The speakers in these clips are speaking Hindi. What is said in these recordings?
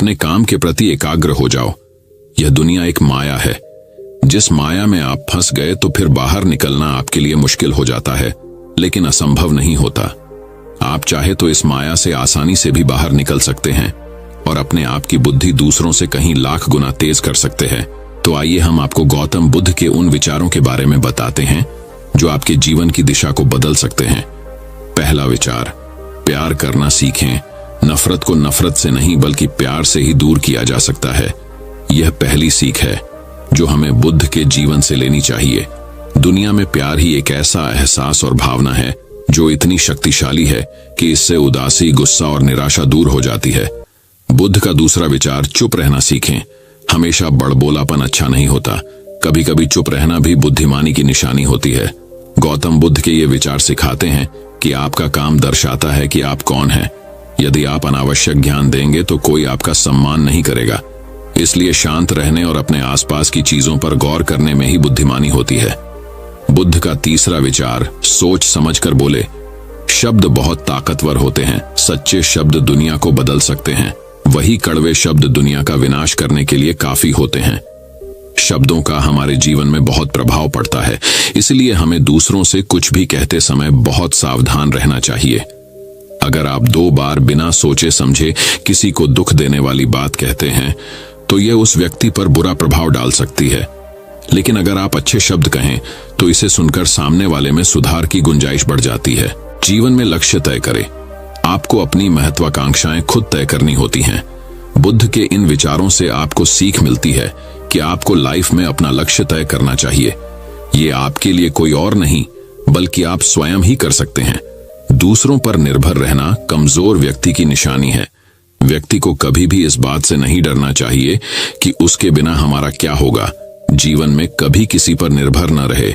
अपने काम के प्रति एकाग्र हो जाओ। यह दुनिया एक माया है। जिस माया में आप फंस गए तो फिर बाहर निकलना आपके लिए मुश्किल हो जाता है, लेकिन असंभव नहीं होता। आप चाहे तो इस माया से आसानी से भी बाहर निकल सकते हैं और अपने आप की बुद्धि दूसरों से कहीं लाख गुना तेज कर सकते हैं। तो आइए हम आपको गौतम बुद्ध के उन विचारों के बारे में बताते हैं जो आपके जीवन की दिशा को बदल सकते हैं। पहला विचार, प्यार करना सीखें। नफरत को नफरत से नहीं बल्कि प्यार से ही दूर किया जा सकता है। यह पहली सीख है जो हमें बुद्ध के जीवन से लेनी चाहिए। दुनिया में प्यार ही एक ऐसा एहसास और भावना है जो इतनी शक्तिशाली है कि इससे उदासी, गुस्सा और निराशा दूर हो जाती है। बुद्ध का दूसरा विचार, चुप रहना सीखें। हमेशा बड़बोलापन अच्छा नहीं होता। कभी कभी चुप रहना भी बुद्धिमानी की निशानी होती है। गौतम बुद्ध के ये विचार सिखाते हैं कि आपका काम दर्शाता है कि आप कौन हैं। यदि आप अनावश्यक ज्ञान देंगे तो कोई आपका सम्मान नहीं करेगा। इसलिए शांत रहने और अपने आसपास की चीजों पर गौर करने में ही बुद्धिमानी होती है। बुद्ध का तीसरा विचार, सोच समझकर बोले। शब्द बहुत ताकतवर होते हैं। सच्चे शब्द दुनिया को बदल सकते हैं। वही कड़वे शब्द दुनिया का विनाश करने के लिए काफी होते हैं। शब्दों का हमारे जीवन में बहुत प्रभाव पड़ता है, इसलिए हमें दूसरों से कुछ भी कहते समय बहुत सावधान रहना चाहिए। अगर आप 2 बार बिना सोचे समझे किसी को दुख देने वाली बात कहते हैं तो यह उस व्यक्ति पर बुरा प्रभाव डाल सकती है। लेकिन अगर आप अच्छे शब्द कहें तो इसे सुनकर सामने वाले में सुधार की गुंजाइश बढ़ जाती है। जीवन में लक्ष्य तय करें। आपको अपनी महत्वाकांक्षाएं खुद तय करनी होती हैं। बुद्ध के इन विचारों से आपको सीख मिलती है कि आपको लाइफ में अपना लक्ष्य तय करना चाहिए। ये आपके लिए कोई और नहीं बल्कि आप स्वयं ही कर सकते हैं। दूसरों पर निर्भर रहना कमजोर व्यक्ति की निशानी है। व्यक्ति को कभी भी इस बात से नहीं डरना चाहिए कि उसके बिना हमारा क्या होगा। जीवन में कभी किसी पर निर्भर न रहे।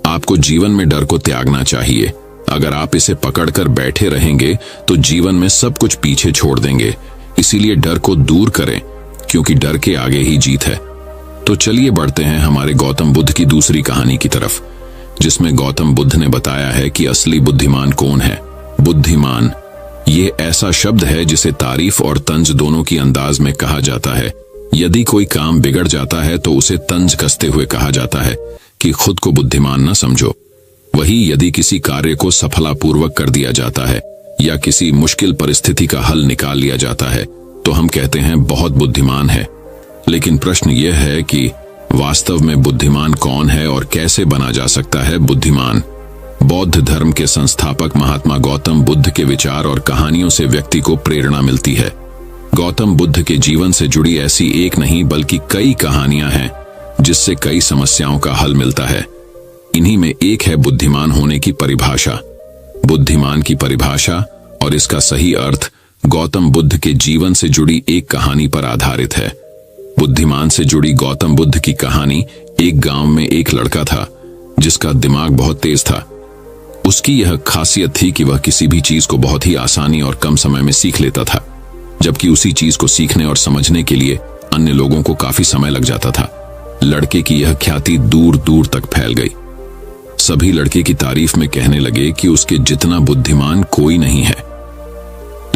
आपको जीवन में डर को त्यागना चाहिए। अगर आप इसे पकड़कर बैठे रहेंगे तो जीवन में सब कुछ पीछे छोड़ देंगे। इसीलिए डर को दूर करें, क्योंकि डर के आगे ही जीत है। तो चलिए बढ़ते हैं हमारे गौतम बुद्ध की दूसरी कहानी की तरफ, जिसमें गौतम बुद्ध ने बताया है कि असली बुद्धिमान कौन है। बुद्धिमान, ये ऐसा शब्द है जिसे तारीफ और तंज दोनों की अंदाज में कहा जाता है। यदि कोई काम बिगड़ जाता है तो उसे तंज कसते हुए कहा जाता है कि खुद को बुद्धिमान न समझो। वही यदि किसी कार्य को सफलतापूर्वक कर दिया जाता है या किसी मुश्किल परिस्थिति का हल निकाल लिया जाता है तो हम कहते हैं बहुत बुद्धिमान है। लेकिन प्रश्न यह है कि वास्तव में बुद्धिमान कौन है और कैसे बना जा सकता है बुद्धिमान। बौद्ध धर्म के संस्थापक महात्मा गौतम बुद्ध के विचार और कहानियों से व्यक्ति को प्रेरणा मिलती है। गौतम बुद्ध के जीवन से जुड़ी ऐसी एक नहीं बल्कि कई कहानियां हैं जिससे कई समस्याओं का हल मिलता है। इन्हीं में एक है बुद्धिमान होने की परिभाषा। बुद्धिमान की परिभाषा और इसका सही अर्थ गौतम बुद्ध के जीवन से जुड़ी एक कहानी पर आधारित है। बुद्धिमान से जुड़ी गौतम बुद्ध की कहानी, एक गांव में एक लड़का था जिसका दिमाग बहुत तेज था। उसकी यह खासियत थी कि वह किसी भी चीज को बहुत ही आसानी और कम समय में सीख लेता था, जबकि उसी चीज को सीखने और समझने के लिए अन्य लोगों को काफी समय लग जाता था। लड़के की यह ख्याति दूर दूर तक फैल गई। सभी लड़के की तारीफ में कहने लगे कि उसके जितना बुद्धिमान कोई नहीं है।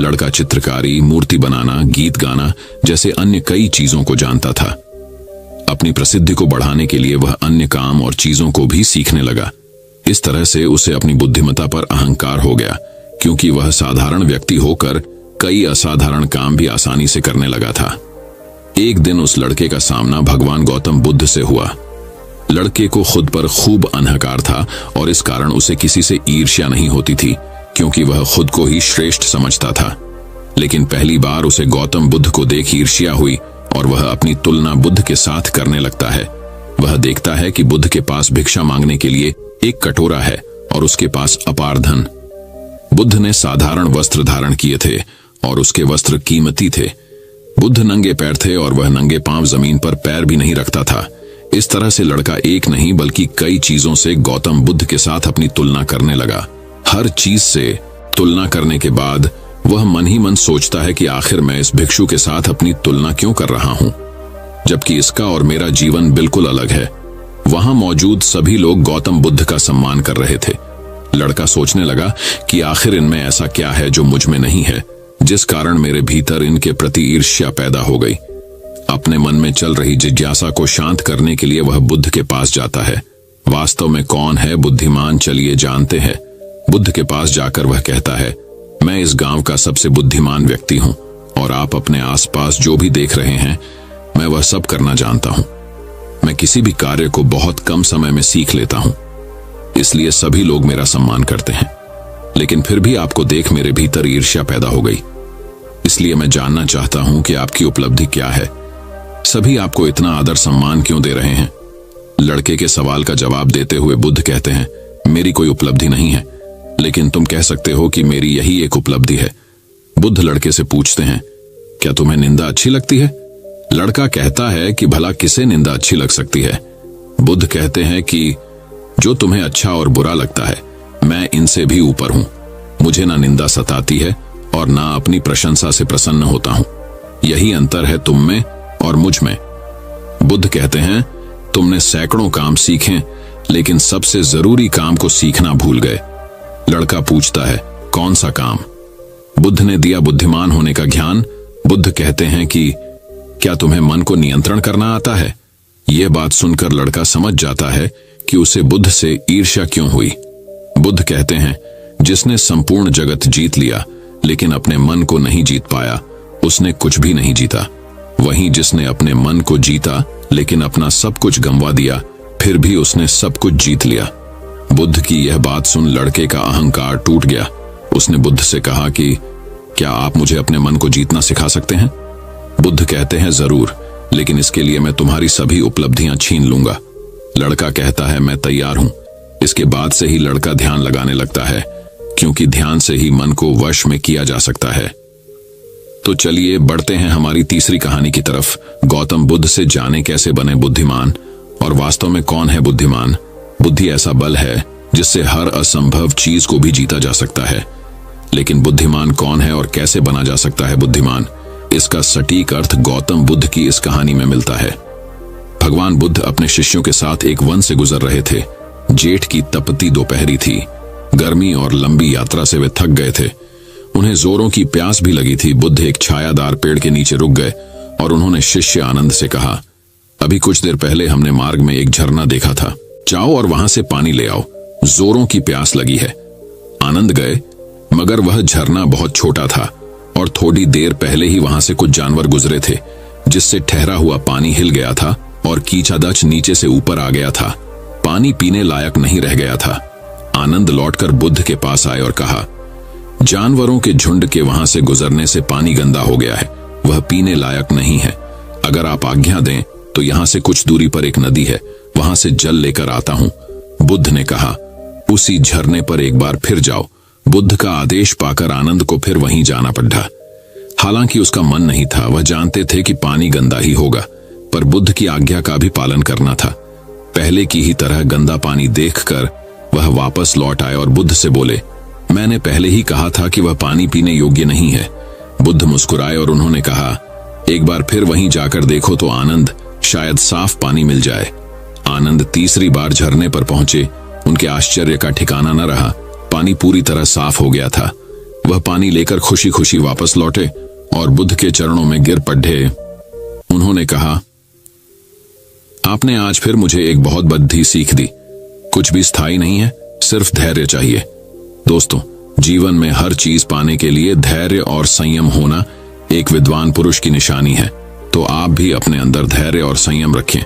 लड़का चित्रकारी, मूर्ति बनाना, गीत गाना जैसे अन्य कई चीजों को जानता था। अपनी प्रसिद्धि को बढ़ाने के लिए वह अन्य काम और चीजों को भी सीखने लगा। इस तरह से उसे अपनी बुद्धिमत्ता पर अहंकार हो गया, क्योंकि वह साधारण व्यक्ति होकर कई असाधारण काम भी आसानी से करने लगा था। एक दिन उस लड़के का सामना भगवान गौतम बुद्ध से हुआ। लड़के को खुद पर खूब अहंकार था और इस कारण उसे किसी से ईर्ष्या नहीं होती थी, क्योंकि वह खुद को ही श्रेष्ठ समझता था। लेकिन पहली बार उसे गौतम बुद्ध को देख ईर्ष्या हुई और वह अपनी तुलना बुद्ध के साथ करने लगता है। वह देखता है कि बुद्ध के पास भिक्षा मांगने के लिए एक कटोरा है और उसके पास अपार धन। बुद्ध ने साधारण वस्त्र धारण किए थे और उसके वस्त्र कीमती थे। बुद्ध नंगे पैर थे और वह नंगे पांव जमीन पर पैर भी नहीं रखता था। इस तरह से लड़का एक नहीं बल्कि कई चीजों से गौतम बुद्ध के साथ अपनी तुलना करने लगा। हर चीज से तुलना करने के बाद वह मन ही मन सोचता है कि आखिर मैं इस भिक्षु के साथ अपनी तुलना क्यों कर रहा हूं, जबकि इसका और मेरा जीवन बिल्कुल अलग है। वहां मौजूद सभी लोग गौतम बुद्ध का सम्मान कर रहे थे। लड़का सोचने लगा कि आखिर इनमें ऐसा क्या है जो मुझ में नहीं है। जिस कारण मेरे भीतर इनके प्रति ईर्ष्या पैदा हो गई। अपने मन में चल रही जिज्ञासा को शांत करने के लिए वह बुद्ध के पास जाता है। वास्तव में कौन है बुद्धिमान, चलिए जानते हैं। बुद्ध के पास जाकर वह कहता है, मैं इस गांव का सबसे बुद्धिमान व्यक्ति हूं और आप अपने आसपास जो भी देख रहे हैं मैं वह सब करना जानता हूं। मैं किसी भी कार्य को बहुत कम समय में सीख लेता हूं, इसलिए सभी लोग मेरा सम्मान करते हैं। लेकिन फिर भी आपको देख मेरे भीतर ईर्ष्या पैदा हो गई। इसलिए मैं जानना चाहता हूं कि आपकी उपलब्धि क्या है। सभी आपको इतना आदर सम्मान क्यों दे रहे हैं? लड़के के सवाल का जवाब देते हुए बुद्ध कहते हैं, मेरी कोई उपलब्धि नहीं है, लेकिन तुम कह सकते हो कि मेरी यही एक उपलब्धि है। बुद्ध लड़के से पूछते हैं, क्या तुम्हें निंदा अच्छी लगती है? लड़का कहता है कि भला किसे निंदा अच्छी लग सकती है? बुद्ध कहते हैं कि जो तुम्हें अच्छा और बुरा लगता है, मैं इनसे भी ऊपर हूं। मुझे ना निंदा सताती है और ना अपनी प्रशंसा से प्रसन्न होता हूं। यही अंतर है तुम में और मुझ में। बुद्ध कहते हैं, तुमने सैकड़ों काम सीखे, लेकिन सबसे जरूरी काम को सीखना भूल गए। लड़का पूछता है, कौन सा काम? बुद्ध ने दिया बुद्धिमान होने का ज्ञान। बुद्ध कहते हैं कि क्या तुम्हें मन को नियंत्रण करना आता है? यह बात सुनकर लड़का समझ जाता है कि उसे बुद्ध से ईर्ष्या क्यों हुई। बुद्ध कहते हैं, जिसने संपूर्ण जगत जीत लिया लेकिन अपने मन को नहीं जीत पाया, उसने कुछ भी नहीं जीता। वहीं जिसने अपने मन को जीता लेकिन अपना सब कुछ गंवा दिया, फिर भी उसने सब कुछ जीत लिया। बुद्ध की यह बात सुन लड़के का अहंकार टूट गया। उसने बुद्ध से कहा कि क्या आप मुझे अपने मन को जीतना सिखा सकते हैं? बुद्ध कहते हैं, जरूर, लेकिन इसके लिए मैं तुम्हारी सभी उपलब्धियां छीन लूंगा। लड़का कहता है, मैं तैयार हूं। इसके बाद से ही लड़का ध्यान लगाने लगता है, क्योंकि ध्यान से ही मन को वश में किया जा सकता है। तो चलिए बढ़ते हैं हमारी तीसरी कहानी की तरफ। गौतम बुद्ध से जाने कैसे बने बुद्धिमान, और वास्तव में कौन है बुद्धिमान। बुद्धि ऐसा बल है जिससे हर असंभव चीज को भी जीता जा सकता है। लेकिन बुद्धिमान कौन है और कैसे बना जा सकता है बुद्धिमान, इसका सटीक अर्थ गौतम बुद्ध की इस कहानी में मिलता है। भगवान बुद्ध अपने शिष्यों के साथ एक वन से गुजर रहे थे। जेठ की तपती दोपहरी थी। गर्मी और लंबी यात्रा से वे थक गए थे। उन्हें जोरों की प्यास भी लगी थी। बुद्ध एक छायादार पेड़ के नीचे रुक गए और उन्होंने शिष्य आनंद से कहा, अभी कुछ देर पहले हमने मार्ग में एक झरना देखा था, जाओ और वहां से पानी ले आओ, जोरों की प्यास लगी है। आनंद गए, मगर वह झरना बहुत छोटा था और थोड़ी देर पहले ही वहां से कुछ जानवर गुजरे थे, जिससे ठहरा हुआ पानी हिल गया था और कीचड़दच नीचे से ऊपर आ गया था। पानी पीने लायक नहीं रह गया था। आनंद लौटकर बुद्ध के पास आए और कहा, जानवरों के झुंड के वहां से गुजरने से पानी गंदा हो गया है, वह पीने लायक नहीं है। अगर आप आज्ञा दें तो यहां से कुछ दूरी पर एक नदी है, वहां से जल लेकर आता हूं। बुद्ध ने कहा, उसी झरने पर एक बार फिर जाओ। बुद्ध का आदेश पाकर आनंद को फिर वहीं जाना पड़ा। हालांकि उसका मन नहीं था, वह जानते थे कि पानी गंदा ही होगा, पर बुद्ध की आज्ञा का भी पालन करना था। पहले की ही तरह गंदा पानी देखकर वह वापस लौट आए और बुद्ध से बोले, मैंने पहले ही कहा था कि वह पानी पीने योग्य नहीं है। बुद्ध मुस्कुराए और उन्होंने कहा, एक बार फिर वहीं जाकर देखो तो आनंद, शायद साफ पानी मिल जाए। आनंद तीसरी बार झरने पर पहुंचे। उनके आश्चर्य का ठिकाना न रहा। पानी पूरी तरह साफ हो गया था। वह पानी लेकर खुशी खुशी वापस लौटे और बुद्ध के चरणों में गिर पड़े। उन्होंने कहा, आपने आज फिर मुझे एक बहुत बड़ी सीख दी। कुछ भी स्थायी नहीं है, सिर्फ धैर्य चाहिए। दोस्तों, जीवन में हर चीज पाने के लिए धैर्य और संयम होना एक विद्वान पुरुष की निशानी है। तो आप भी अपने अंदर धैर्य और संयम रखें।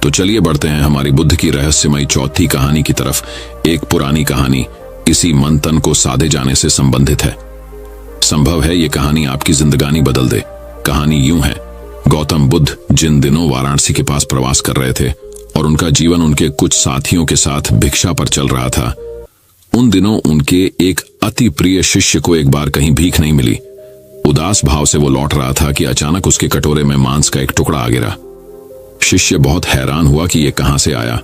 तो चलिए बढ़ते हैं हमारी बुद्ध की रहस्यमयी चौथी कहानी की तरफ। एक पुरानी कहानी इसी मंथन को साधे जाने से संबंधित है। संभव है ये कहानी आपकी जिंदगानी बदल दे। कहानी यूं है, गौतम बुद्ध जिन दिनों वाराणसी के पास प्रवास कर रहे थे और उनका जीवन उनके कुछ साथियों के साथ भिक्षा पर चल रहा था, उन दिनों उनके एक अति प्रिय शिष्य को एक बार कहीं भीख नहीं मिली। उदास भाव से वो लौट रहा था कि अचानक उसके कटोरे में मांस का एक टुकड़ा आ गिरा। शिष्य बहुत हैरान हुआ कि ये कहां से आया।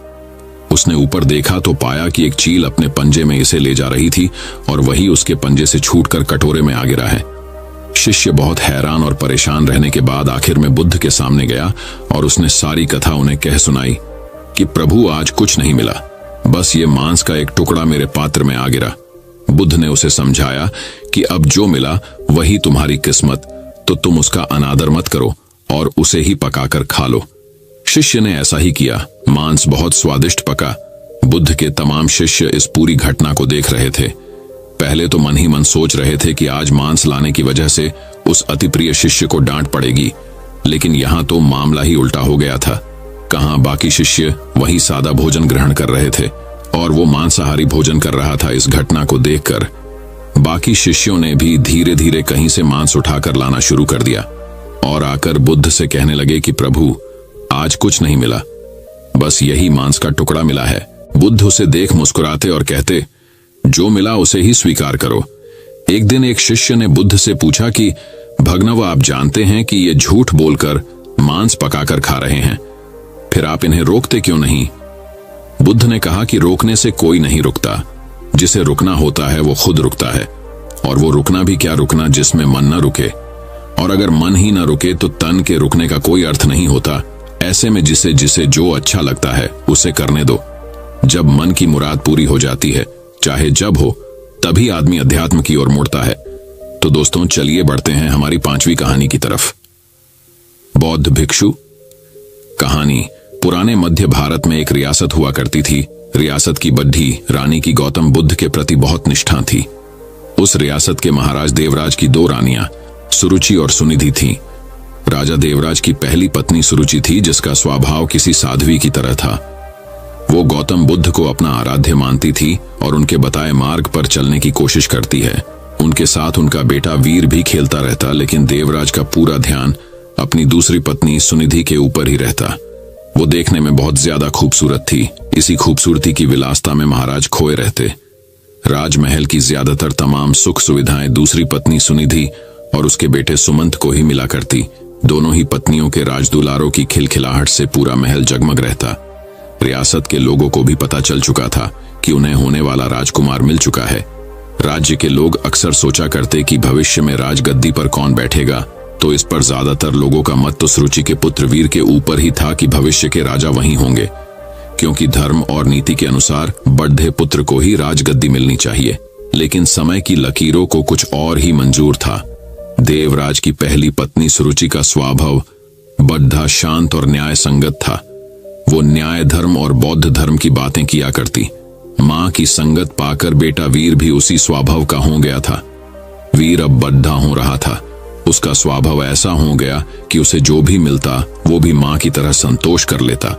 उसने ऊपर देखा तो पाया कि एक चील अपने पंजे में इसे ले जा रही थी और वही उसके पंजे से छूटकर कटोरे में आ गिरा है। शिष्य बहुत हैरान और परेशान रहने के बाद आखिर में बुद्ध के सामने गया और उसने सारी कथा उन्हें कह सुनाई कि प्रभु, आज कुछ नहीं मिला, बस ये मांस का एक टुकड़ा मेरे पात्र में आ गिरा। बुद्ध ने उसे समझाया कि अब जो मिला वही तुम्हारी किस्मत, तो तुम उसका अनादर मत करो और उसे ही पकाकर खा लो। शिष्य ने ऐसा ही किया। मांस बहुत स्वादिष्ट पका। बुद्ध के तमाम शिष्य इस पूरी घटना को देख रहे थे। पहले तो मन ही मन सोच रहे थे कि आज मांस लाने की वजह से उस अति प्रिय शिष्य को डांट पड़ेगी, लेकिन यहां तो मामला ही उल्टा हो गया था। कहां बाकी शिष्य वही सादा भोजन ग्रहण कर रहे थे और वो मांसाहारी भोजन कर रहा था। इस घटना को देखकर बाकी शिष्यों ने भी धीरे धीरे कहीं से मांस उठाकर लाना शुरू कर दिया और आकर बुद्ध से कहने लगे कि प्रभु, आज कुछ नहीं मिला, बस यही मांस का टुकड़ा मिला है। बुद्ध उसे देख मुस्कुराते और कहते, जो मिला उसे ही स्वीकार करो। एक दिन एक शिष्य ने बुद्ध से पूछा कि भगनव, आप जानते हैं कि ये झूठ बोलकर मांस पकाकर खा रहे हैं, फिर आप इन्हें रोकते क्यों नहीं? बुद्ध ने कहा कि रोकने से कोई नहीं रुकता, जिसे रुकना होता है वो खुद रुकता है, और वो रुकना भी क्या रुकना जिसमें मन न रुके, और अगर मन ही न रुके तो तन के रुकने का कोई अर्थ नहीं होता। ऐसे में जिसे जिसे जो अच्छा लगता है उसे करने दो। जब मन की मुराद पूरी हो जाती है, चाहे जब हो, तभी आदमी अध्यात्म की ओर मुड़ता है। तो दोस्तों, चलिए बढ़ते हैं हमारी 5वीं कहानी की तरफ। बौद्ध भिक्षु। कहानी। पुराने मध्य भारत में एक रियासत हुआ करती थी। रियासत की बड्ढी रानी की गौतम बुद्ध के प्रति बहुत निष्ठा थी। उस रियासत के महाराज देवराज की 2 रानियां सुरुचि और सुनिधि थीं। राजा देवराज की पहली पत्नी सुरुचि थी, जिसका स्वभाव किसी साध्वी की तरह था। वो गौतम बुद्ध को अपना आराध्य मानती थी और उनके बताए मार्ग पर चलने की कोशिश करती है। उनके साथ उनका बेटा वीर भी खेलता रहता, लेकिन देवराज का पूरा ध्यान अपनी दूसरी पत्नी सुनिधि के ऊपर ही रहता। वो देखने में बहुत ज्यादा खूबसूरत थी। इसी खूबसूरती की विलासता में महाराज खोए रहते। राजमहल की ज्यादातर तमाम सुख सुविधाएं दूसरी पत्नी सुनिधि और उसके बेटे सुमंत को ही मिला करती। दोनों ही पत्नियों के राजदुलारों की खिलखिलाहट से पूरा महल जगमग रहता। रियासत के लोगों को भी पता चल चुका था कि उन्हें होने वाला राजकुमार मिल चुका है। राज्य के लोग अक्सर सोचा करते कि भविष्य में राजगद्दी पर कौन बैठेगा, तो इस पर ज्यादातर लोगों का मत तो सुरुचि के पुत्र वीर के ऊपर ही था कि भविष्य के राजा वही होंगे, क्योंकि धर्म और नीति के अनुसार बढ़े पुत्र को ही राजगद्दी मिलनी चाहिए। लेकिन समय की लकीरों को कुछ और ही मंजूर था। देवराज की पहली पत्नी सुरुचि का स्वभाव बद्धा, शांत और न्याय संगत था। वो न्याय, धर्म और बौद्ध धर्म की बातें किया करती। मां की संगत पाकर बेटा वीर भी उसी स्वभाव का हो गया था। वीर अब बद्धा हो रहा था। उसका स्वभाव ऐसा हो गया कि उसे जो भी मिलता वो भी मां की तरह संतोष कर लेता।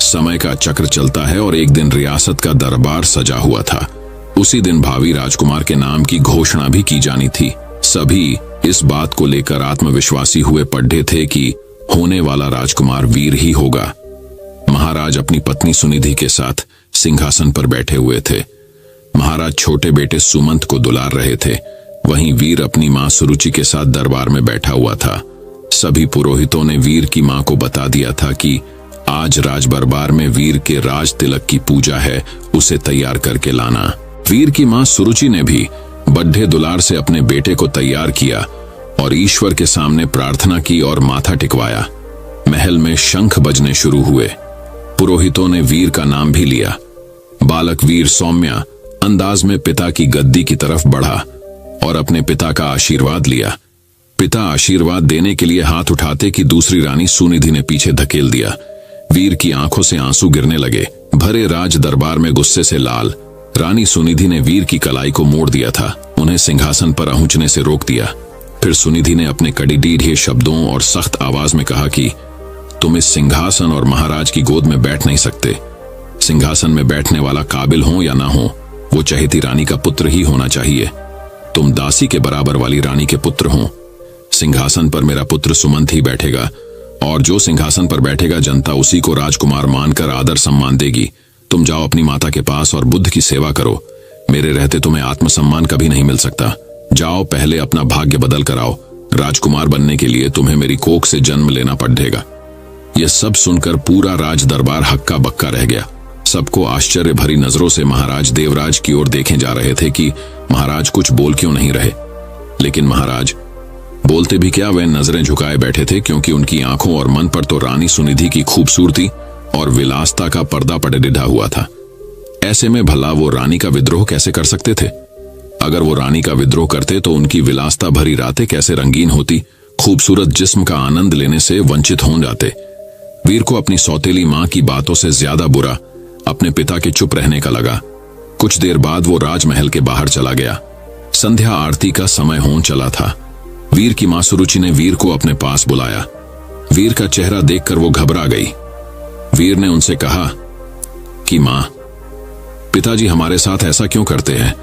समय का चक्र चलता है और एक दिन रियासत का दरबार सजा हुआ था। उसी दिन भावी राजकुमार के नाम की घोषणा भी की जानी थी। सभी इस बात को लेकर आत्मविश्वासी हुए पड़े थे कि होने वाला राजकुमार वीर ही होगा। महाराज अपनी पत्नी सुनिधि के साथ सिंहासन पर बैठे हुए थे। महाराज छोटे बेटे सुमंत को दुलार रहे थे। वहीं वीर अपनी मां सुरुचि के साथ दरबार में बैठा हुआ था। सभी पुरोहितों ने वीर की मां को बता दिया था कि आज राजदरबार में वीर के राज तिलक की पूजा है, उसे तैयार करके लाना। वीर की मां सुरुचि ने भी बड्ढे दुलार से अपने बेटे को तैयार किया और ईश्वर के सामने प्रार्थना की और माथा टिकवाया। महल में शंख बजने शुरू हुए। पुरोहितों ने वीर का नाम भी लिया। बालक वीर सौम्या अंदाज में पिता की गद्दी की तरफ बढ़ा और अपने पिता का आशीर्वाद लिया। पिता आशीर्वाद देने के लिए हाथ उठाते कि दूसरी रानी सुनिधि ने पीछे धकेल दिया। वीर की आंखों से आंसू गिरने लगे। भरे राज दरबार में गुस्से से लाल रानी सुनिधि ने वीर की कलाई को मोड़ दिया था। उन्हें सिंहासन पर पहुंचने से रोक दिया। फिर सुनिधि ने अपने कड़ीडीढ़ शब्दों और सख्त आवाज में कहा कि तुम इस सिंहासन और महाराज की गोद में बैठ नहीं सकते। सिंहासन में बैठने वाला काबिल हो या ना हो, वो चहेती रानी का पुत्र ही होना चाहिए। तुम दासी के बराबर वाली रानी के पुत्र हो। सिंहासन पर मेरा पुत्र सुमंत ही बैठेगा और जो सिंहासन पर बैठेगा जनता उसी को राजकुमार मानकर आदर सम्मान देगी। तुम जाओ अपनी माता के पास और बुद्ध की सेवा करो। मेरे रहते तुम्हें आत्मसम्मान कभी नहीं मिल सकता। जाओ, पहले अपना भाग्य बदल कर आओ। राजकुमार बनने के लिए तुम्हें मेरी कोख से जन्म लेना पड़ेगा। यह सब सुनकर पूरा राज दरबार हक्का बक्का रह गया। सबको आश्चर्य भरी नजरों से महाराज देवराज की ओर देखे जा रहे थे कि महाराज कुछ बोल क्यों नहीं रहे। लेकिन महाराज बोलते भी क्या, वे नजरें झुकाए बैठे थे, क्योंकि उनकी आंखों और मन पर तो रानी सुनिधि की खूबसूरती और विलासता का पर्दा पड़े हुआ था। ऐसे में भला वो रानी का विद्रोह कैसे कर सकते थे? अगर वो रानी का विद्रोह करते तो उनकी विलासता भरी रातें कैसे रंगीन होती, खूबसूरत जिस्म का आनंद लेने से वंचित हो जाते। वीर को अपनी सौतेली मां की बातों से ज्यादा बुरा अपने पिता के चुप रहने का लगा। कुछ देर बाद वो राजमहल के बाहर चला गया। संध्या आरती का समय होने चला था। वीर की मां सुरुचि ने वीर को अपने पास बुलाया। वीर का चेहरा देखकर वो घबरा गई। वीर ने उनसे कहा कि मां, पिताजी हमारे साथ ऐसा क्यों करते हैं?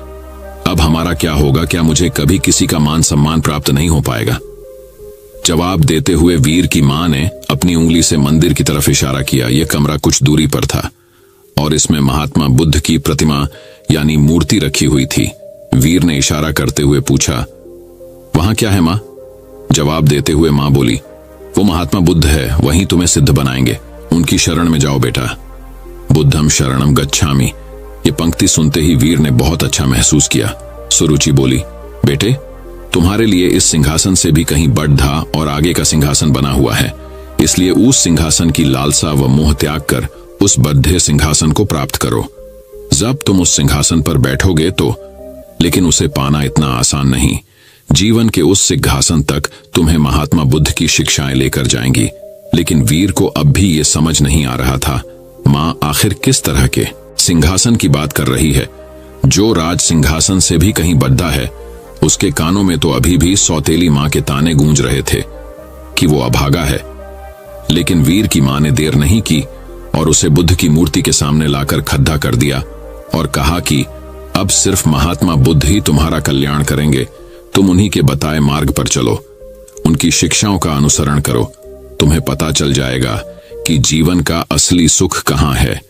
अब हमारा क्या होगा? क्या मुझे कभी किसी का मान सम्मान प्राप्त नहीं हो पाएगा? जवाब देते हुए वीर की मां ने अपनी उंगली से मंदिर की तरफ इशारा किया। यह कमरा कुछ दूरी पर था और इसमें महात्मा बुद्ध की प्रतिमा यानी मूर्ति रखी हुई थी। वीर ने इशारा करते हुए पूछा, वहां क्या है मां? जवाब देते हुए मां बोली, वो महात्मा बुद्ध है, वहीं तुम्हें सिद्ध बनाएंगे, उनकी शरण में जाओ बेटा। बुद्धम शरणम गच्छामि। ये पंक्ति सुनते ही वीर ने बहुत अच्छा महसूस किया। सुरुचि बोली, बेटे, तुम्हारे लिए इस सिंहासन से भी कहीं बढ़ा और आगे का सिंहासन बना हुआ है, इसलिए उस सिंहासन की लालसा व मोह त्याग कर उस बद्धे सिंहासन को प्राप्त करो। जब तुम उस सिंहासन पर बैठोगे तो, लेकिन उसे पाना इतना आसान नहीं। जीवन के उस सिंहासन तक तुम्हें महात्मा बुद्ध की शिक्षाएं लेकर जाएंगी। लेकिन वीर को अब भी ये समझ नहीं आ रहा था, मां आखिर किस तरह के सिंहासन की बात कर रही है। जो राज सिंहासन से भी कहीं बढ़ा है, उसके कानों में तो अभी भी सौतेली मां के ताने गूंज रहे थे कि वो अभागा है। लेकिन वीर की मां ने देर नहीं की और उसे बुद्ध की मूर्ति के सामने लाकर खड्डा कर दिया और कहा कि अब सिर्फ महात्मा बुद्ध ही तुम्हारा कल्याण करेंगे। तुम उन्हीं के बताए मार्ग पर चलो, उनकी शिक्षाओं का अनुसरण करो, तुम्हें पता चल जाएगा कि जीवन का असली सुख कहां है।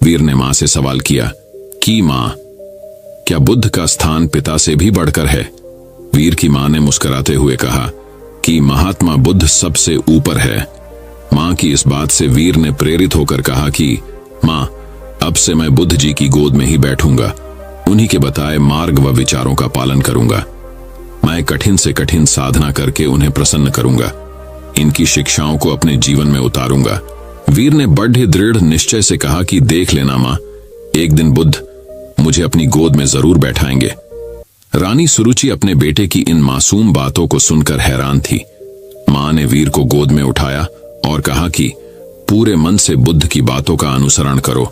वीर ने मां से सवाल किया कि मां, क्या बुद्ध का स्थान पिता से भी बढ़कर है? वीर की मां ने मुस्कुराते हुए कहा कि महात्मा बुद्ध सबसे ऊपर है। मां की इस बात से वीर ने प्रेरित होकर कहा कि मां, अब से मैं बुद्ध जी की गोद में ही बैठूंगा, उन्हीं के बताए मार्ग व विचारों का पालन करूंगा। मैं कठिन से कठिन साधना करके उन्हें प्रसन्न करूंगा, इनकी शिक्षाओं को अपने जीवन में उतारूंगा। वीर ने बड़े दृढ़ निश्चय से कहा कि देख लेना मां, एक दिन बुद्ध मुझे अपनी गोद में जरूर बैठाएंगे। रानी सुरुचि अपने बेटे की इन मासूम बातों को सुनकर हैरान थी। मां ने वीर को गोद में उठाया और कहा कि पूरे मन से बुद्ध की बातों का अनुसरण करो।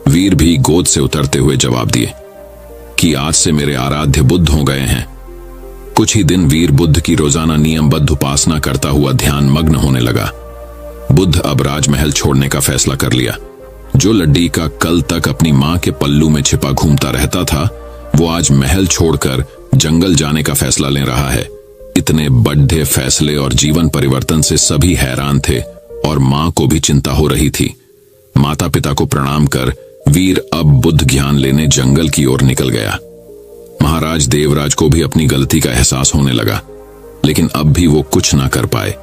वीर भी गोद से उतरते हुए जवाब दिए कि आज से मेरे आराध्य बुद्ध हो गए हैं। कुछ ही दिन वीर बुद्ध की रोजाना नियमबद्ध उपासना करता हुआ ध्यान मग्न होने लगा। बुद्ध अब राजमहल छोड़ने का फैसला कर लिया। जो लड्डी का कल तक अपनी मां के पल्लू में छिपा घूमता रहता था, वो आज महल छोड़कर जंगल जाने का फैसला ले रहा है। इतने बड़े फैसले और जीवन परिवर्तन से सभी हैरान थे और मां को भी चिंता हो रही थी। माता पिता को प्रणाम कर वीर अब बुद्ध ज्ञान लेने जंगल की ओर निकल गया। महाराज देवराज को भी अपनी गलती का एहसास होने लगा, लेकिन अब भी वो कुछ ना कर पाए।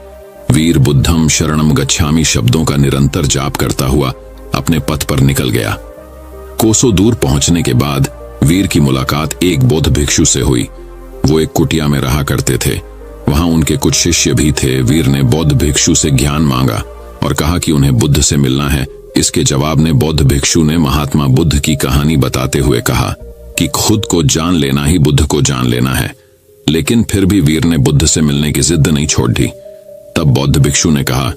वीर बुद्धम शरणम गच्छामि शब्दों का निरंतर जाप करता हुआ अपने पथ पर निकल गया। कोसों दूर पहुंचने के बाद वीर की मुलाकात एक बौद्ध भिक्षु से हुई। वो एक कुटिया में रहा करते थे। वहां उनके कुछ शिष्य भी थे। वीर ने बौद्ध भिक्षु से ज्ञान मांगा और कहा कि उन्हें बुद्ध से मिलना है। इसके जवाब में बौद्ध भिक्षु ने महात्मा बुद्ध की कहानी बताते हुए कहा कि खुद को जान लेना ही बुद्ध को जान लेना है। लेकिन फिर भी वीर ने बुद्ध से मिलने की जिद नहीं छोड़ दी। तब बौद्ध भिक्षु ने कहा,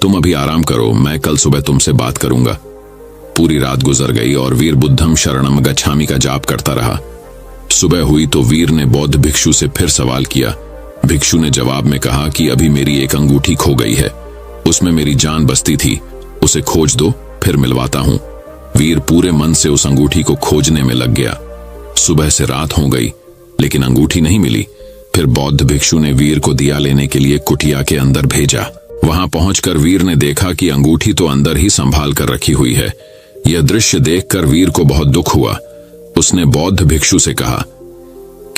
तुम अभी आराम करो, मैं कल सुबह तुमसे बात करूंगा। पूरी रात गुजर गई और वीर बुद्धम शरणम गच्छामि का जाप करता रहा। सुबह हुई तो वीर ने बौद्ध भिक्षु से फिर सवाल किया। भिक्षु ने जवाब में कहा कि अभी मेरी एक अंगूठी खो गई है, उसमें मेरी जान बसती थी, उसे खोज दो, फिर मिलवाता हूं। वीर पूरे मन से उस अंगूठी को खोजने में लग गया। सुबह से रात हो गई, लेकिन अंगूठी नहीं मिली। फिर बौद्ध भिक्षु ने वीर को दिया लेने के लिए कुटिया के अंदर भेजा। वहां पहुंचकर वीर ने देखा कि अंगूठी तो अंदर ही संभाल कर रखी हुई है। यह दृश्य देखकर वीर को बहुत दुख हुआ। उसने बौद्ध भिक्षु से कहा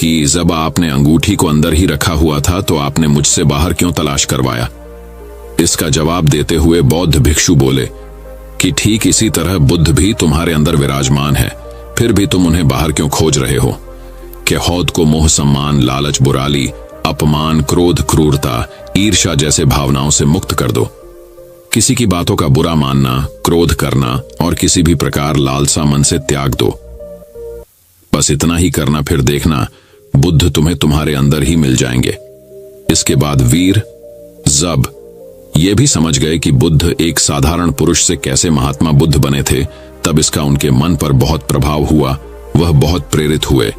कि जब आपने अंगूठी को अंदर ही रखा हुआ था तो आपने मुझसे बाहर क्यों तलाश करवाया? इसका जवाब देते हुए बौद्ध भिक्षु बोले कि ठीक इसी तरह बुद्ध भी तुम्हारे अंदर विराजमान है, फिर भी तुम उन्हें बाहर क्यों खोज रहे हो? कि हौद को मोह, सम्मान, लालच, बुराली, अपमान, क्रोध, क्रूरता, ईर्ष्या जैसे भावनाओं से मुक्त कर दो। किसी की बातों का बुरा मानना, क्रोध करना और किसी भी प्रकार लालसा मन से त्याग दो। बस इतना ही करना, फिर देखना बुद्ध तुम्हें तुम्हारे अंदर ही मिल जाएंगे। इसके बाद वीर जब ये भी समझ गए कि बुद्ध एक साधारण पुरुष से कैसे महात्मा बुद्ध बने थे, तब इसका उनके मन पर बहुत प्रभाव हुआ। वह बहुत प्रेरित हुए।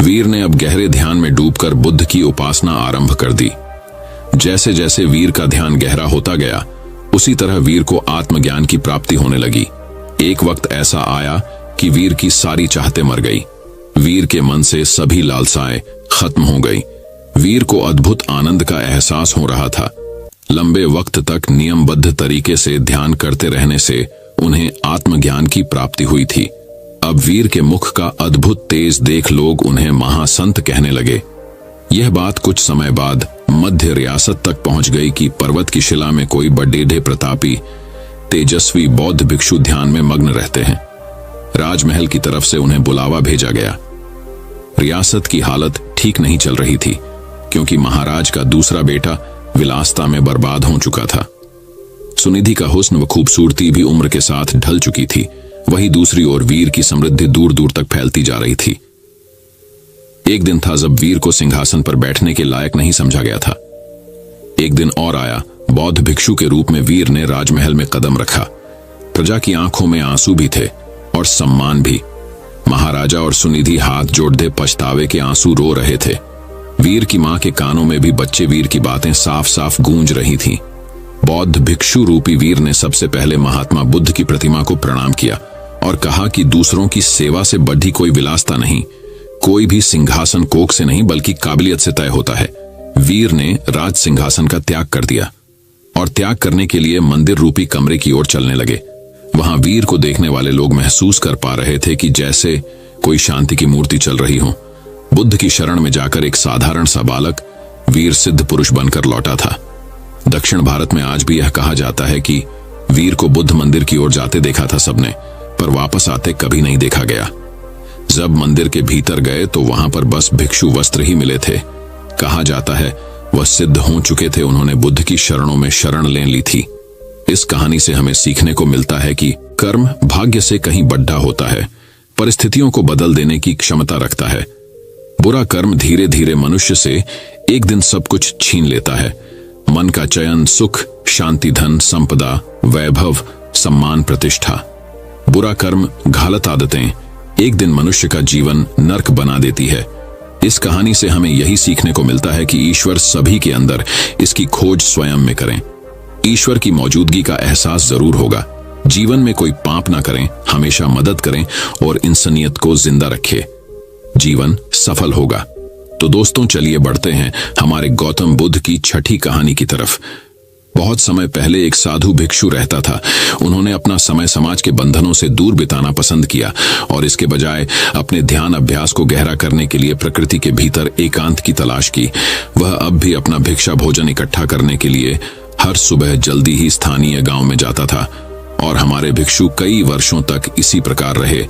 वीर ने अब गहरे ध्यान में डूबकर बुद्ध की उपासना आरंभ कर दी। जैसे जैसे वीर का ध्यान गहरा होता गया, उसी तरह वीर को आत्मज्ञान की प्राप्ति होने लगी। एक वक्त ऐसा आया कि वीर की सारी चाहतें मर गई। वीर के मन से सभी लालसाएं खत्म हो गई। वीर को अद्भुत आनंद का एहसास हो रहा था। लंबे वक्त तक नियमबद्ध तरीके से ध्यान करते रहने से उन्हें आत्मज्ञान की प्राप्ति हुई थी। अब वीर के मुख का अद्भुत तेज देख लोग उन्हें महासंत कहने लगे। यह बात कुछ समय बाद मध्य रियासत तक पहुंच गई कि पर्वत की शिला में कोई बड़े प्रतापी तेजस्वी बौद्ध भिक्षु ध्यान में मग्न रहते हैं। राजमहल की तरफ से उन्हें बुलावा भेजा गया। रियासत की हालत ठीक नहीं चल रही थी, क्योंकि महाराज का दूसरा बेटा विलासता में बर्बाद हो चुका था। सुनिधि का हुस्न व खूबसूरती भी उम्र के साथ ढल चुकी थी। वहीं दूसरी ओर वीर की समृद्धि दूर दूर तक फैलती जा रही थी। एक दिन था जब वीर को सिंहासन पर बैठने के लायक नहीं समझा गया था। एक दिन और आया, बौद्ध भिक्षु के रूप में वीर ने राजमहल में कदम रखा। प्रजा की आंखों में आंसू भी थे और सम्मान भी। महाराजा और सुनिधि हाथ जोड़ते पछतावे के आंसू रो रहे थे। वीर की मां के कानों में भी बच्चे वीर की बातें साफ साफ गूंज रही थीं। बौद्ध भिक्षु रूपी वीर ने सबसे पहले महात्मा बुद्ध की प्रतिमा को प्रणाम किया और कहा कि दूसरों की सेवा से बढ़ी कोई विलासता नहीं, कोई भी सिंहासन कोख से नहीं बल्कि काबिलियत से तय होता है। वीर ने राज सिंहासन का त्याग कर दिया और त्याग करने के लिए मंदिर रूपी कमरे की ओर चलने लगे। वहां वीर को देखने वाले लोग महसूस कर पा रहे थे कि जैसे कोई शांति की मूर्ति चल रही हो। बुद्ध की शरण में जाकर एक साधारण सा बालक वीर सिद्ध पुरुष बनकर लौटा था। दक्षिण भारत में आज भी यह कहा जाता है कि वीर को बुद्ध मंदिर की ओर जाते देखा था सबने, पर वापस आते कभी नहीं देखा गया। जब मंदिर के भीतर गए तो वहां पर बस भिक्षु वस्त्र ही मिले थे। कहा जाता है वह सिद्ध हो चुके थे, उन्होंने बुद्ध की शरणों में शरण ले ली थी। इस कहानी से हमें सीखने को मिलता है कि कर्म भाग्य से कहीं बड़ा होता है, परिस्थितियों को बदल देने की क्षमता रखता है। बुरा कर्म धीरे धीरे मनुष्य से एक दिन सब कुछ छीन लेता है। मन का चयन, सुख, शांति, धन, संपदा, वैभव, सम्मान, प्रतिष्ठा। बुरा कर्म, घालत आदतें एक दिन मनुष्य का जीवन नर्क बना देती है। इस कहानी से हमें यही सीखने को मिलता है कि ईश्वर सभी के अंदर, इसकी खोज स्वयं में करें। ईश्वर की मौजूदगी का एहसास जरूर होगा। जीवन में कोई पाप ना करें, हमेशा मदद करें और इंसानियत को जिंदा रखें। जीवन सफल होगा। तो दोस्तों चलिए बढ़ते हैं हमारे गौतम बुद्ध की छठी कहानी की तरफ। बहुत समय पहले एक साधु भिक्षु रहता था। उन्होंने अपना समय समाज के बंधनों से दूर बिताना पसंद किया और इसके बजाय अपने ध्यान अभ्यास को गहरा करने के लिए प्रकृति के भीतर एकांत की तलाश की। वह अब भी अपना भिक्षा भोजन इकट्ठा करने के लिए हर सुबह जल्दी ही स्थानीय गांव में जाता था और हमारे भिक्षु कई वर्षों तक इसी प्रकार रहे।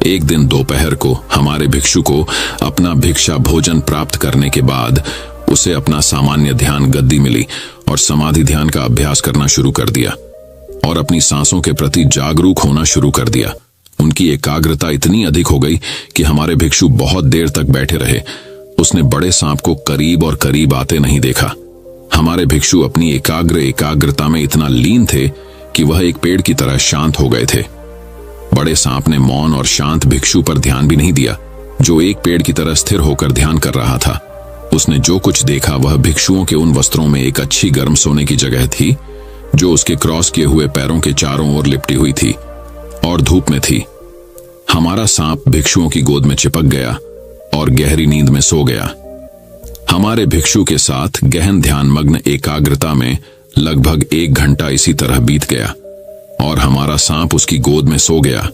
एक दिन दोपहर को हमारे भिक्षु को अपना भिक्षा भोजन प्राप्त करने के बाद उसे अपना सामान्य ध्यान गद्दी मिली और समाधि ध्यान का अभ्यास करना शुरू कर दिया और अपनी सांसों के प्रति जागरूक होना शुरू कर दिया। उनकी एकाग्रता इतनी अधिक हो गई कि हमारे भिक्षु बहुत देर तक बैठे रहे। उसने बड़े सांप को करीब और करीब आते नहीं देखा। हमारे भिक्षु अपनी एकाग्रता में इतना लीन थे कि वह एक पेड़ की तरह शांत हो गए थे। बड़े सांप ने मौन और शांत भिक्षु पर ध्यान भी नहीं दिया, जो एक पेड़ की तरह स्थिर होकर ध्यान कर रहा था। उसने जो कुछ देखा वह भिक्षुओं के उन वस्त्रों में एक अच्छी गर्म सोने की जगह थी, जो उसके क्रॉस किए हुए पैरों के चारों ओर लिपटी हुई थी और धूप में थी। हमारा सांप भिक्षुओं की गोद में चिपक गया और गहरी नींद में सो गया। हमारे भिक्षु के साथ गहन ध्यान मग्न एकाग्रता में लगभग 1 घंटा इसी तरह बीत गया और हमारा सांप उसकी गोद में सो गया।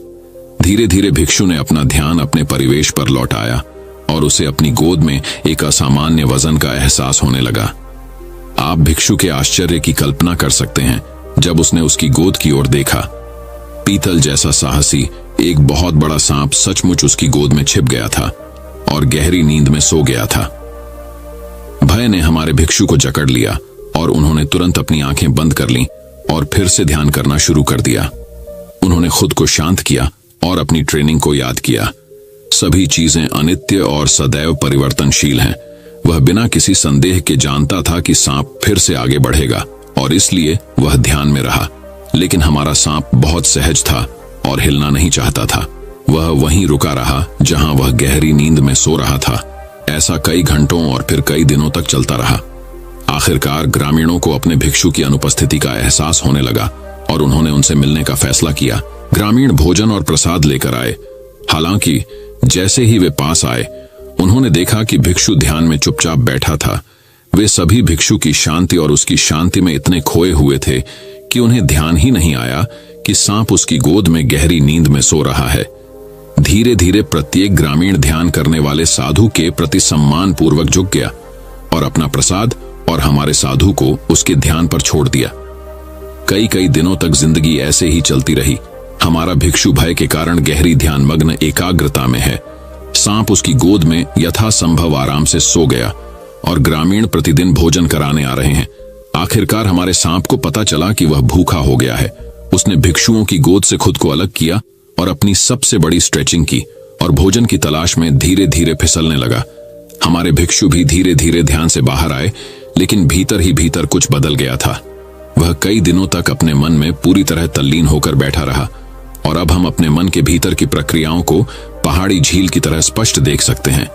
धीरे धीरे भिक्षु ने अपना ध्यान अपने परिवेश पर लौटाया और उसे अपनी गोद में एक असामान्य वजन का एहसास होने लगा। आप भिक्षु के आश्चर्य की कल्पना कर सकते हैं जब उसने उसकी गोद की ओर देखा। पीतल जैसा साहसी एक बहुत बड़ा सांप सचमुच उसकी गोद में छिप गया था और गहरी नींद में सो गया था। भय ने हमारे भिक्षु को जकड़ लिया और उन्होंने तुरंत अपनी आंखें बंद कर लीं और फिर से ध्यान करना शुरू कर दिया। उन्होंने खुद को शांत किया और अपनी ट्रेनिंग को याद किया। सभी चीजें अनित्य और सदैव परिवर्तनशील हैं। वह बिना किसी संदेह के जानता था कि सांप फिर से आगे बढ़ेगा और इसलिए वह ध्यान में रहा। लेकिन हमारा सांप बहुत सहज था और हिलना नहीं चाहता था। वह वहीं रुका रहा जहां वह गहरी नींद में सो रहा था। ऐसा कई घंटों और फिर कई दिनों तक चलता रहा। आखिरकार ग्रामीणों को अपने भिक्षु की अनुपस्थिति का एहसास होने लगा और उन्होंने उनसे मिलने का फैसला किया। ग्रामीण भोजन और प्रसाद लेकर आए। हालांकि जैसे ही वे पास आए, उन्होंने देखा कि भिक्षु ध्यान में चुपचाप बैठा था। वे सभी भिक्षु की शांति और उसकी शांति में इतने खोए हुए थे कि उन्हें ध्यान ही नहीं आया कि सांप उसकी गोद में गहरी नींद में सो रहा है। धीरे धीरे प्रत्येक ग्रामीण ध्यान करने वाले साधु के प्रति सम्मान पूर्वक झुक गया और अपना प्रसाद और हमारे साधु को उसके ध्यान पर छोड़ दिया। कई कई दिनों तक जिंदगी ऐसे ही चलती रही। हमारा भिक्षु भय के कारण गहरी ध्यान मग्न एकाग्रता में है। सांप उसकी गोद में यथासंभव आराम से सो गया और ग्रामीण प्रतिदिन भोजन कराने आ रहे हैं। आखिरकार हमारे सांप को पता चला कि वह भूखा हो गया है। उसने भिक्षुओं की गोद से खुद को अलग किया और अपनी सबसे बड़ी स्ट्रेचिंग की और भोजन की तलाश में धीरे धीरे फिसलने लगा। हमारे भिक्षु भी धीरे धीरे ध्यान से बाहर आए, लेकिन भीतर ही भीतर कुछ बदल गया था। वह कई दिनों तक अपने मन में पूरी तरह तल्लीन होकर बैठा रहा और अब हम अपने मन के भीतर की प्रक्रियाओं को पहाड़ी झील की तरह स्पष्ट देख सकते हैं।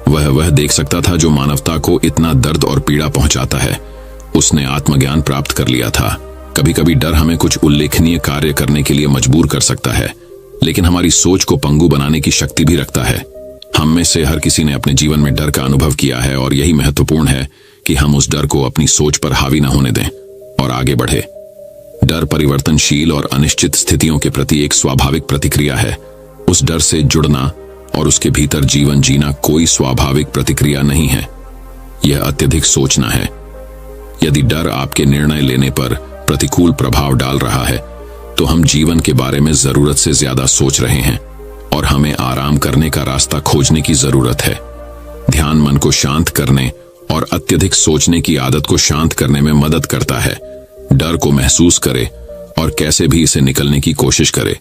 वह देख सकता था जो मानवता को इतना दर्द और पीड़ा पहुंचाता है। उसने आत्मज्ञान प्राप्त कर लिया था। कभी कभी डर हमें कुछ उल्लेखनीय कार्य करने के लिए मजबूर कर सकता है, लेकिन हमारी सोच को पंगु बनाने की शक्ति भी रखता है। हम में से हर किसी ने अपने जीवन में डर का अनुभव किया है और यही महत्वपूर्ण है कि हम उस डर को अपनी सोच पर हावी न होने दें और आगे बढ़े। डर परिवर्तनशील और अनिश्चित स्थितियों के प्रति एक स्वाभाविक प्रतिक्रिया है। उस डर से जुड़ना और उसके भीतर जीवन जीना कोई स्वाभाविक प्रतिक्रिया नहीं है। यह अत्यधिक सोचना है। यदि डर आपके निर्णय लेने पर प्रतिकूल प्रभाव डाल रहा है, तो हम जीवन के बारे में जरूरत से ज्यादा सोच रहे हैं और हमें आराम करने का रास्ता खोजने की जरूरत है। ध्यान मन को शांत करने और अत्यधिक सोचने की आदत को शांत करने में मदद करता है। डर को महसूस करे और कैसे भी इसे निकलने की कोशिश करे।